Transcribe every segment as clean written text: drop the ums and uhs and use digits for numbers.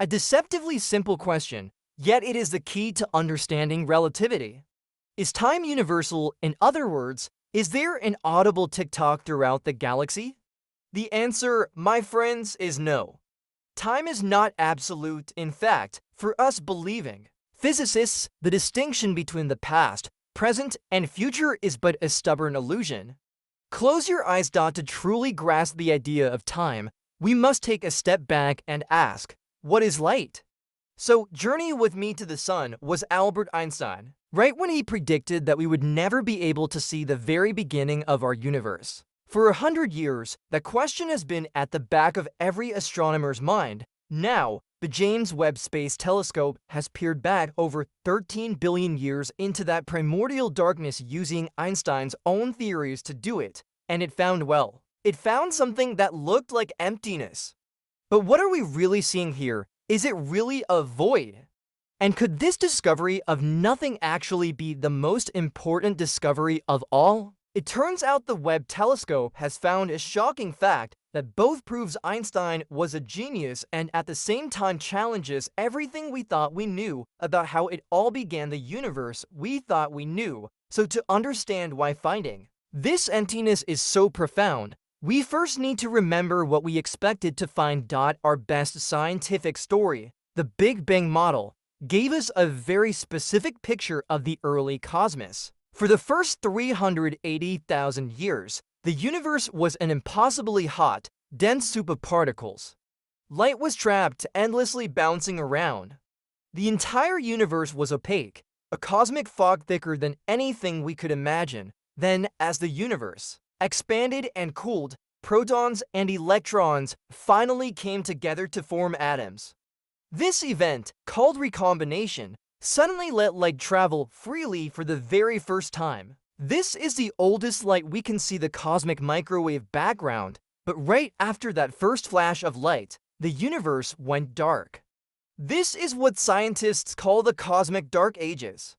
A deceptively simple question, yet it is the key to understanding relativity. Is time universal? In other words, is there an audible tick-tock throughout the galaxy? The answer, my friends, is no. Time is not absolute. In fact, for us believing physicists, the distinction between the past, present, and future is but a stubborn illusion. Close your eyes. To truly grasp the idea of time, we must take a step back and ask, what is light? So, journey with me to the sun was Albert Einstein, right when he predicted that we would never be able to see the very beginning of our universe. For 100 years, the question has been at the back of every astronomer's mind. Now, the James Webb Space Telescope has peered back over 13 billion years into that primordial darkness using Einstein's own theories to do it, and it found, well, it found something that looked like emptiness. But what are we really seeing here? Is it really a void? And could this discovery of nothing actually be the most important discovery of all? It turns out the Webb telescope has found a shocking fact that both proves Einstein was a genius and at the same time challenges everything we thought we knew about how it all began, the universe we thought we knew. So to understand why finding this emptiness is so profound, we first need to remember what we expected to find. Our best scientific story, the Big Bang model, gave us a very specific picture of the early cosmos. For the first 380,000 years, the universe was an impossibly hot, dense soup of particles. Light was trapped, endlessly bouncing around. The entire universe was opaque, a cosmic fog thicker than anything we could imagine. Then, as the universe expanded and cooled, protons and electrons finally came together to form atoms. This event, called recombination, suddenly let light travel freely for the very first time. This is the oldest light we can see, the cosmic microwave background, but right after that first flash of light, the universe went dark. This is what scientists call the cosmic dark ages.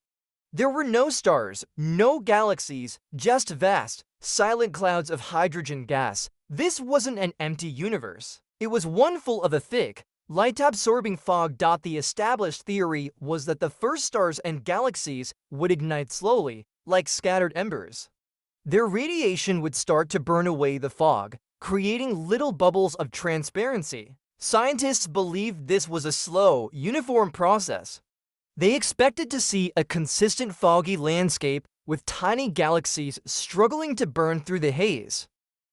There were no stars, no galaxies, just vast, silent clouds of hydrogen gas. This wasn't an empty universe. It was one full of a thick, light-absorbing fog. The established theory was that the first stars and galaxies would ignite slowly, like scattered embers. Their radiation would start to burn away the fog, creating little bubbles of transparency. Scientists believed this was a slow, uniform process. They expected to see a consistent foggy landscape with tiny galaxies struggling to burn through the haze.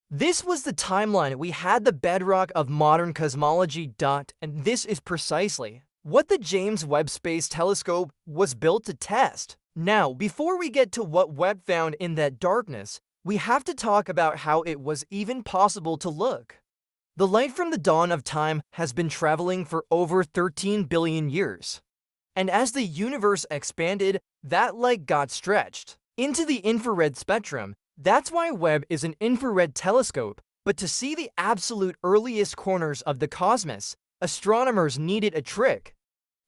This was the timeline. We had the bedrock of modern cosmology. And this is precisely what the James Webb Space Telescope was built to test. Now, before we get to what Webb found in that darkness, we have to talk about how it was even possible to look. The light from the dawn of time has been traveling for over 13 billion years. And as the universe expanded, that light got stretched into the infrared spectrum. That's why Webb is an infrared telescope. But to see the absolute earliest corners of the cosmos, astronomers needed a trick.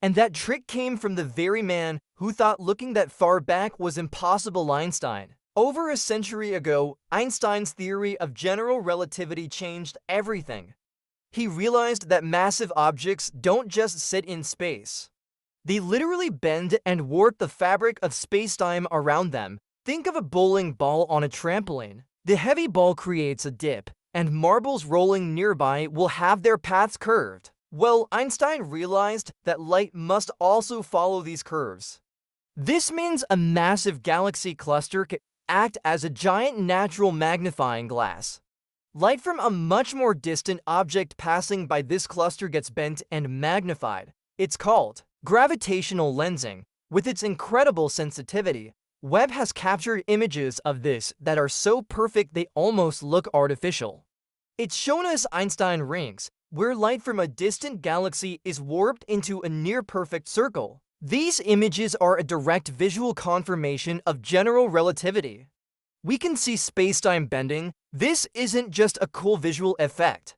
And that trick came from the very man who thought looking that far back was impossible, Einstein. Over a century ago, Einstein's theory of general relativity changed everything. He realized that massive objects don't just sit in space. They literally bend and warp the fabric of space-time around them. Think of a bowling ball on a trampoline. The heavy ball creates a dip, and marbles rolling nearby will have their paths curved. Well, Einstein realized that light must also follow these curves. This means a massive galaxy cluster can act as a giant natural magnifying glass. Light from a much more distant object passing by this cluster gets bent and magnified. It's called gravitational lensing. With its incredible sensitivity, Webb has captured images of this that are so perfect they almost look artificial. It's shown us Einstein rings, where light from a distant galaxy is warped into a near-perfect circle. These images are a direct visual confirmation of general relativity. We can see space-time bending. This isn't just a cool visual effect.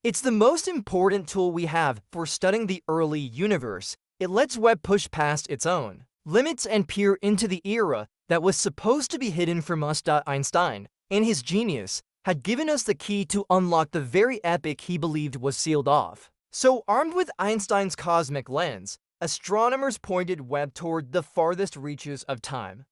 It's the most important tool we have for studying the early universe. It lets Webb push past its own limits and peer into the era that was supposed to be hidden from us. Einstein, in his genius, had given us the key to unlock the very epoch he believed was sealed off. So, armed with Einstein's cosmic lens, astronomers pointed Webb toward the farthest reaches of time.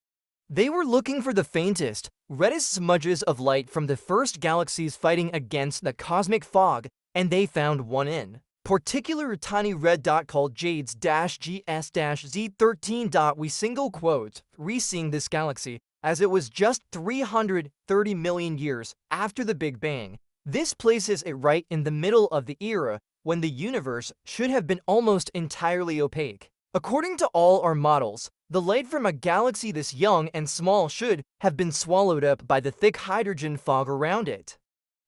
They were looking for the faintest, reddest smudges of light from the first galaxies fighting against the cosmic fog, and they found one in particular tiny red dot called Jades-GS-Z13. We single quote, re-seeing this galaxy as it was just 330 million years after the Big Bang. This places it right in the middle of the era when the universe should have been almost entirely opaque. According to all our models, the light from a galaxy this young and small should have been swallowed up by the thick hydrogen fog around it.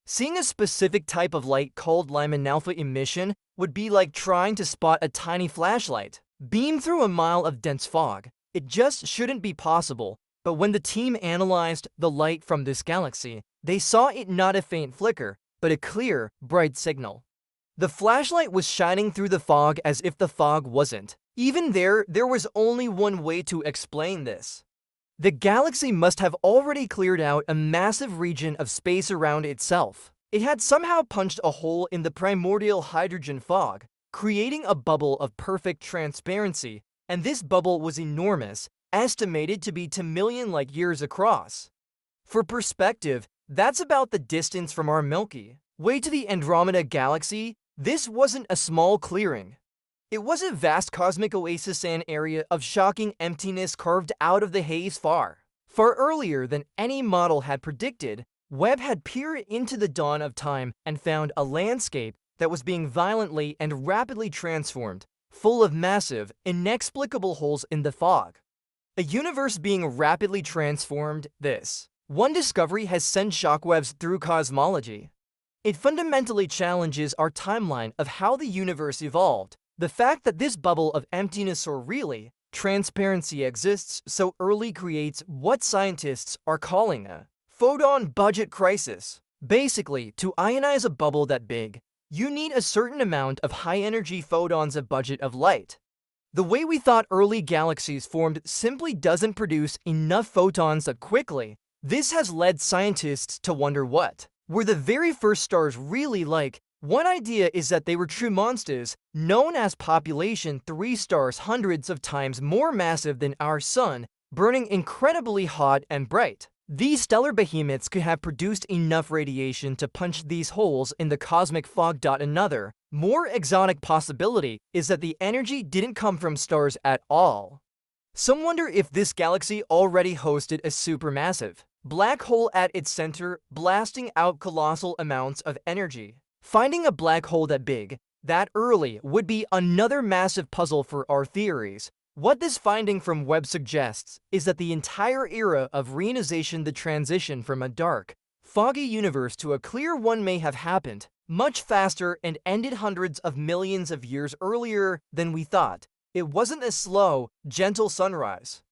Seeing a specific type of light called Lyman alpha emission would be like trying to spot a tiny flashlight beam through a mile of dense fog. It just shouldn't be possible. But when the team analyzed the light from this galaxy, they saw it not a faint flicker, but a clear, bright signal. The flashlight was shining through the fog as if the fog wasn't. Even there was only one way to explain this. The galaxy must have already cleared out a massive region of space around itself. It had somehow punched a hole in the primordial hydrogen fog, creating a bubble of perfect transparency, and this bubble was enormous, estimated to be 2 million light-years across. For perspective, that's about the distance from our Milky Way to the Andromeda galaxy. This wasn't a small clearing. It was a vast cosmic oasis, an area of shocking emptiness carved out of the haze far earlier than any model had predicted. Webb had peered into the dawn of time and found a landscape that was being violently and rapidly transformed, full of massive, inexplicable holes in the fog. A universe being rapidly transformed. This one discovery has sent shockwaves through cosmology. It fundamentally challenges our timeline of how the universe evolved. The fact that this bubble of emptiness, or really transparency, exists so early creates what scientists are calling a photon budget crisis. Basically, to ionize a bubble that big, you need a certain amount of high-energy photons, a budget of light. The way we thought early galaxies formed simply doesn't produce enough photons that quickly. This has led scientists to wonder what were the very first stars really like. One idea is that they were true monsters, known as population 3 stars, hundreds of times more massive than our sun, burning incredibly hot and bright. These stellar behemoths could have produced enough radiation to punch these holes in the cosmic fog. Another, more exotic possibility is that the energy didn't come from stars at all. Some wonder if this galaxy already hosted a supermassive black hole at its center, blasting out colossal amounts of energy. Finding a black hole that big, that early, would be another massive puzzle for our theories. What this finding from Webb suggests is that the entire era of reionization, the transition from a dark, foggy universe to a clear one, may have happened much faster and ended hundreds of millions of years earlier than we thought. It wasn't a slow, gentle sunrise.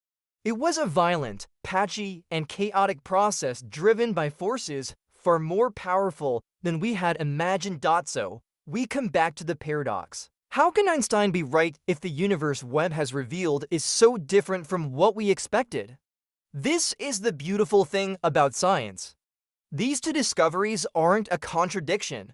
It was a violent, patchy, and chaotic process driven by forces far more powerful than we had imagined. So, we come back to the paradox. How can Einstein be right if the universe Webb has revealed is so different from what we expected? This is the beautiful thing about science. These two discoveries aren't a contradiction.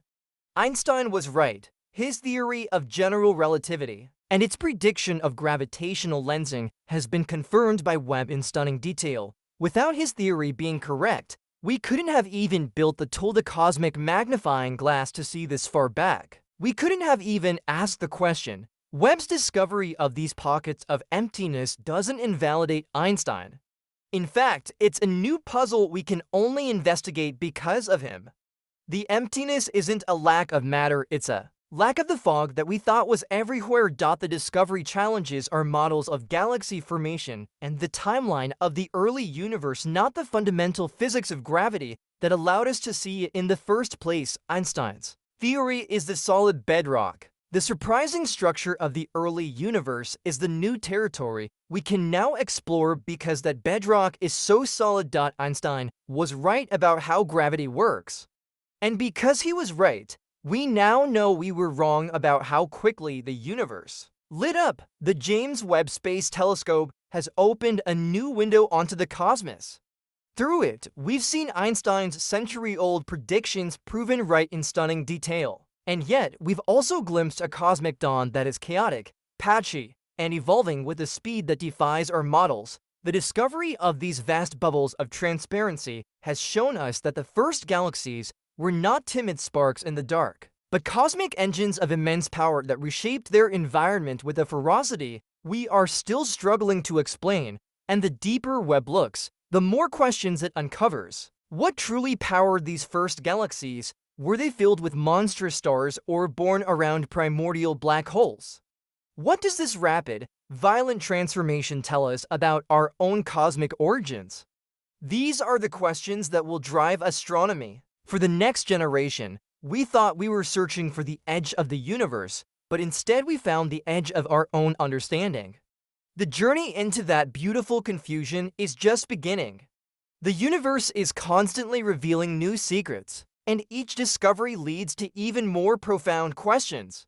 Einstein was right. His theory of general relativity and its prediction of gravitational lensing has been confirmed by Webb in stunning detail. Without his theory being correct, we couldn't have even built the tool, the cosmic magnifying glass, to see this far back. We couldn't have even asked the question. Webb's discovery of these pockets of emptiness doesn't invalidate Einstein. In fact, it's a new puzzle we can only investigate because of him. The emptiness isn't a lack of matter, it's a lack of the fog that we thought was everywhere. The discovery challenges our models of galaxy formation and the timeline of the early universe, not the fundamental physics of gravity that allowed us to see it in the first place. Einstein's theory is the solid bedrock. The surprising structure of the early universe is the new territory we can now explore because that bedrock is so solid. Einstein was right about how gravity works. And because he was right, we now know we were wrong about how quickly the universe lit up. The James Webb Space Telescope has opened a new window onto the cosmos. Through it, we've seen Einstein's century-old predictions proven right in stunning detail. And yet, we've also glimpsed a cosmic dawn that is chaotic, patchy, and evolving with a speed that defies our models. The discovery of these vast bubbles of transparency has shown us that the first galaxies were not timid sparks in the dark, but cosmic engines of immense power that reshaped their environment with a ferocity we are still struggling to explain. And the deeper Webb looks, the more questions it uncovers. What truly powered these first galaxies? Were they filled with monstrous stars or born around primordial black holes? What does this rapid, violent transformation tell us about our own cosmic origins? These are the questions that will drive astronomy. For the next generation, we thought we were searching for the edge of the universe, but instead we found the edge of our own understanding. The journey into that beautiful confusion is just beginning. The universe is constantly revealing new secrets, and each discovery leads to even more profound questions.